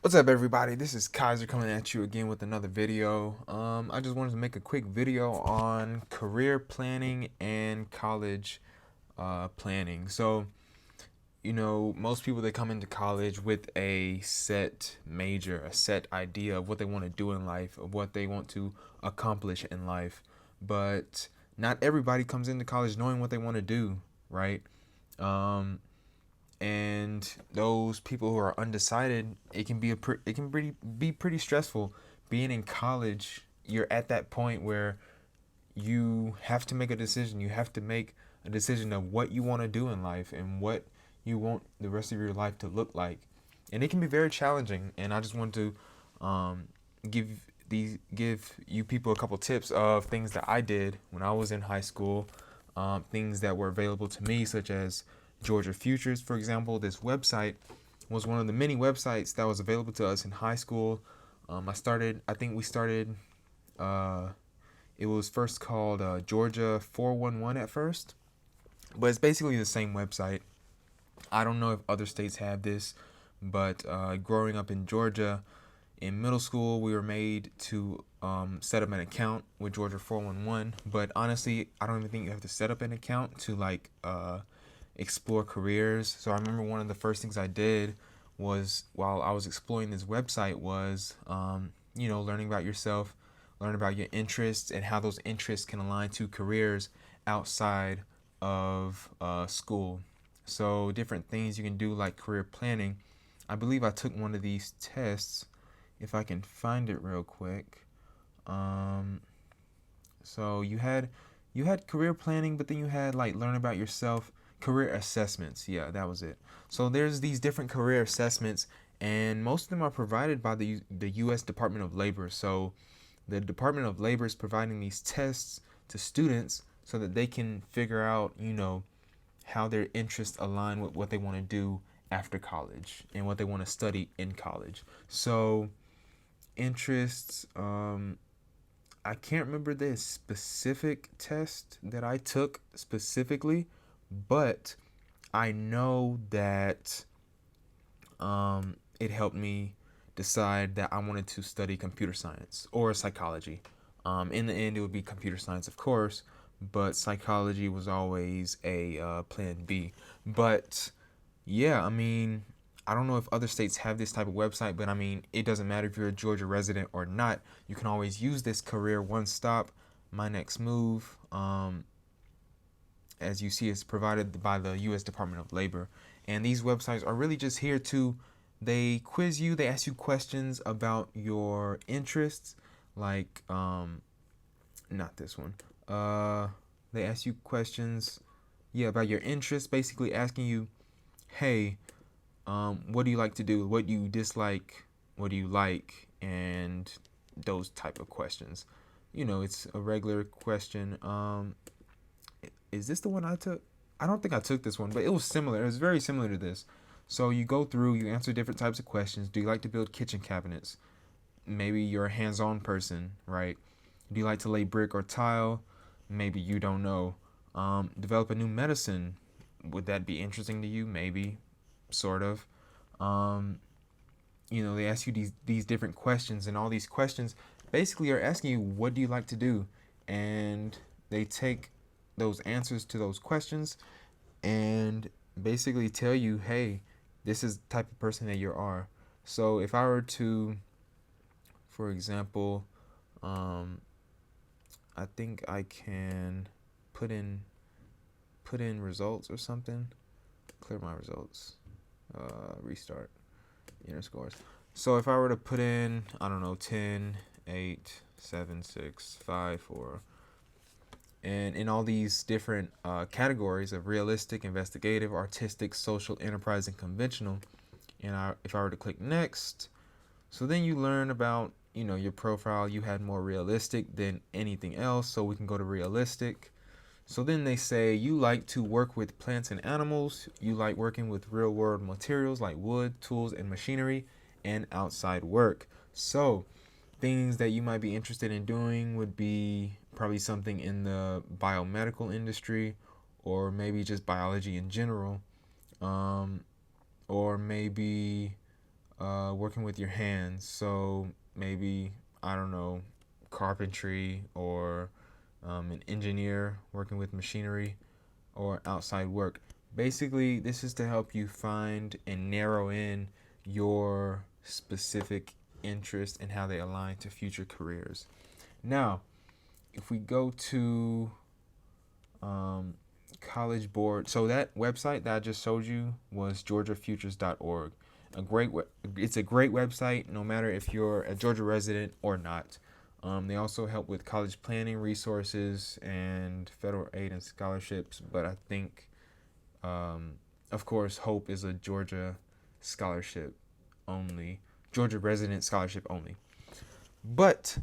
What's up, everybody? This is Kaiser coming at you again with another video. I just wanted to make a quick video on career planning and college planning. So, most people, they come into college with a set major, a set idea of what they want to do in life, of what they want to accomplish in life. But not everybody comes into college knowing what they want to do, right? Um, and those people who are undecided, it can be pretty stressful. Being in college, you're at that point where you have to make a decision. You have to make a decision of what you want to do in life and what you want the rest of your life to look like, and it can be very challenging. And I just want to um, give you people a couple tips of things that I did when I was in high school, things that were available to me, such as Georgia Futures, for example. This website was one of the many websites that was available to us in high school. I think we started, uh, it was first called Georgia 411 at first, but it's basically the same website. I don't know if other states have this, but growing up in Georgia, in middle school, we were made to set up an account with Georgia 411. But honestly, I don't even think you have to set up an account to explore careers. So I remember one of the first things I did was, while I was exploring this website, was learning about yourself, learn about your interests and how those interests can align to careers outside of school. So different things you can do, like career planning. I believe I took one of these tests, if I can find it real quick. Um, so you had career planning, but then you had like learn about yourself, career assessments. Yeah, that was it. So there's these different career assessments, and most of them are provided by the U.S. Department of Labor. So the Department of Labor is providing these tests to students so that they can figure out, how their interests align with what they want to do after college and what they want to study in college. So interests, I can't remember the specific test that I took specifically, but I know that it helped me decide that I wanted to study computer science or psychology. In the end, it would be computer science, of course, but psychology was always a plan B. But yeah, I mean, I don't know if other states have this type of website, but I mean, it doesn't matter if you're a Georgia resident or not. You can always use this career one stop, my next move. As you see, it's provided by the U.S. Department of Labor. And these websites are really just here to, they quiz you, they ask you questions about your interests, like, not this one. They ask you questions, yeah, about your interests, basically asking you, hey, what do you like to do? What do you dislike? What do you like? And those type of questions. It's a regular question. Is this the one I took? I don't think I took this one, but it was similar. It was very similar to this. So you go through, you answer different types of questions. Do you like to build kitchen cabinets? Maybe you're a hands-on person, right? Do you like to lay brick or tile? Maybe you don't know. Develop a new medicine. Would that be interesting to you? Maybe, sort of. Um, they ask you these different questions, and all these questions basically are asking you, what do you like to do? And they take those answers to those questions and basically tell you, hey, this is the type of person that you are. So if I were to, for example, um, I think I can put in put in results or something. Clear my results. Restart. Inner scores. So if I were to put in, I don't know, 10, 8, 7, 6, 5, 4, and in all these different categories of realistic, investigative, artistic, social, enterprise, and conventional, if I were to click next, so then you learn about, your profile. You had more realistic than anything else, so we can go to realistic. So then they say you like to work with plants and animals, you like working with real world materials like wood, tools, and machinery, and outside work. So things that you might be interested in doing would be probably something in the biomedical industry, or maybe just biology in general, um, or maybe working with your hands. So maybe, I don't know, carpentry, or an engineer working with machinery, or outside work. Basically, this is to help you find and narrow in your specific interests and how they align to future careers. Now, if we go to um, College Board, so that website that I just showed you was georgiafutures.org. It's a great website, no matter if you're a Georgia resident or not. They also help with college planning resources and federal aid and scholarships, but I think, of course, Hope is a Georgia scholarship only, Georgia resident scholarship only. But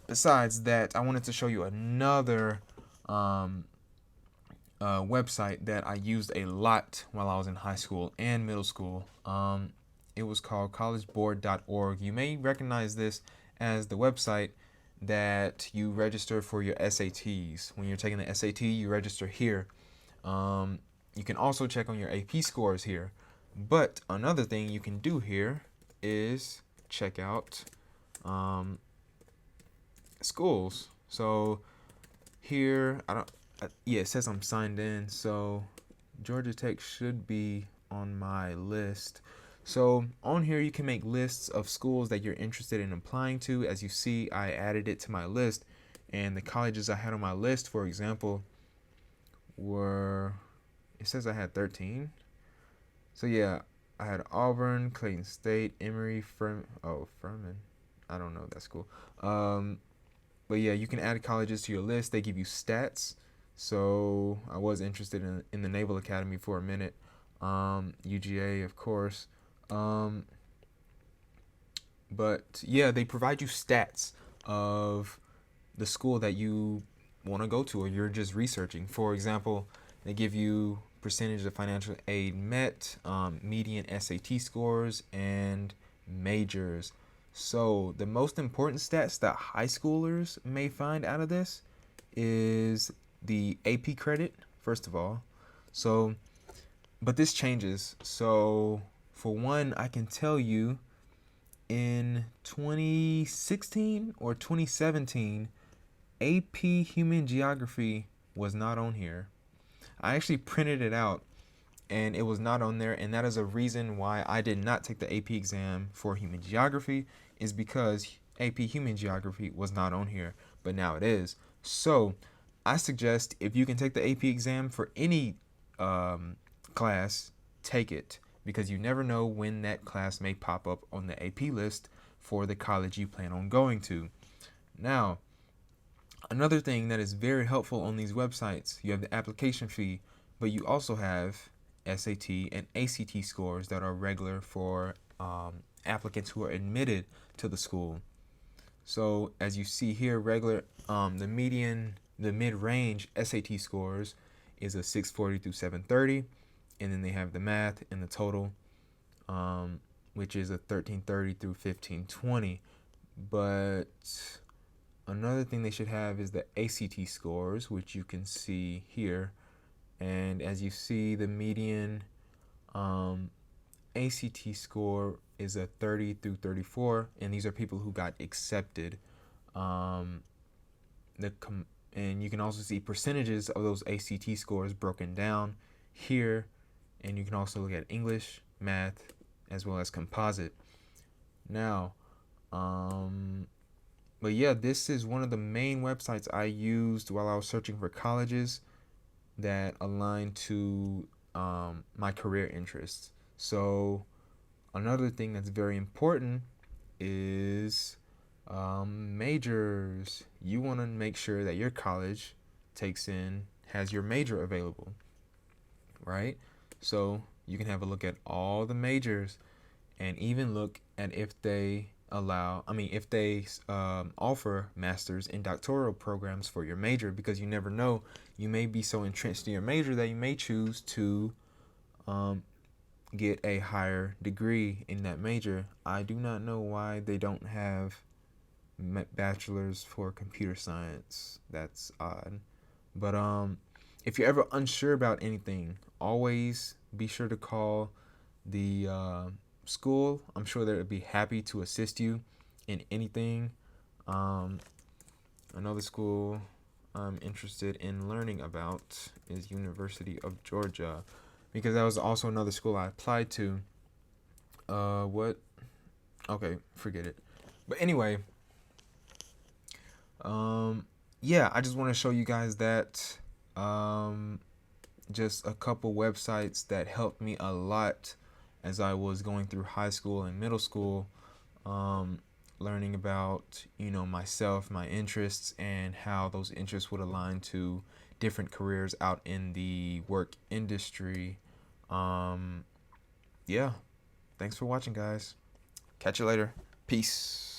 besides that, I wanted to show you another website that I used a lot while I was in high school and middle school. It was called collegeboard.org. You may recognize this as the website that you register for your SATs. When you're taking the SAT, you register here. You can also check on your AP scores here. But another thing you can do here is check out schools. So here, it says I'm signed in, so Georgia Tech should be on my list. So on here, you can make lists of schools that you're interested in applying to. As you see, I added it to my list, and the colleges I had on my list, for example, were, it says I had 13. So yeah, I had Auburn, Clayton State, Emory, Furman. I don't know that school. But yeah, you can add colleges to your list. They give you stats. So I was interested in the Naval Academy for a minute. UGA, of course. But yeah, they provide you stats of the school that you want to go to, or you're just researching. For example, they give you percentage of financial aid met, median SAT scores, and majors. So the most important stats that high schoolers may find out of this is the AP credit, first of all. So, but this changes. So for one, I can tell you in 2016 or 2017, AP Human Geography was not on here. I actually printed it out and it was not on there, and that is a reason why I did not take the AP exam for Human Geography, is because AP Human Geography was not on here, but now it is. So I suggest, if you can take the AP exam for any class, take it, because you never know when that class may pop up on the AP list for the college you plan on going to. Now, another thing that is very helpful on these websites, you have the application fee, but you also have SAT and ACT scores that are regular for applicants who are admitted to the school. So as you see here, the mid-range SAT scores is a 640 through 730, and then they have the math and the total, which is a 1330 through 1520. But another thing they should have is the ACT scores, which you can see here. And as you see, the median ACT score is a 30 through 34, and these are people who got accepted. And you can also see percentages of those ACT scores broken down here, and you can also look at English, math, as well as composite. Now, but yeah, this is one of the main websites I used while I was searching for colleges that align to my career interests. So another thing that's very important is majors. You want to make sure that your college has your major available, right? So you can have a look at all the majors, and even look at if they offer master's and doctoral programs for your major, because you never know, you may be so entrenched in your major that you may choose to get a higher degree in that major. I do not know why they don't have bachelors for computer science. That's odd. But if you're ever unsure about anything, always be sure to call the school. I'm sure they'd be happy to assist you in anything. Another school I'm interested in learning about is University of Georgia, because that was also another school I applied to. What? Okay, forget it. But anyway, yeah, I just want to show you guys that just a couple websites that helped me a lot as I was going through high school and middle school, learning about, myself, my interests, and how those interests would align to different careers out in the work industry. Yeah, thanks for watching, guys. Catch you later. Peace.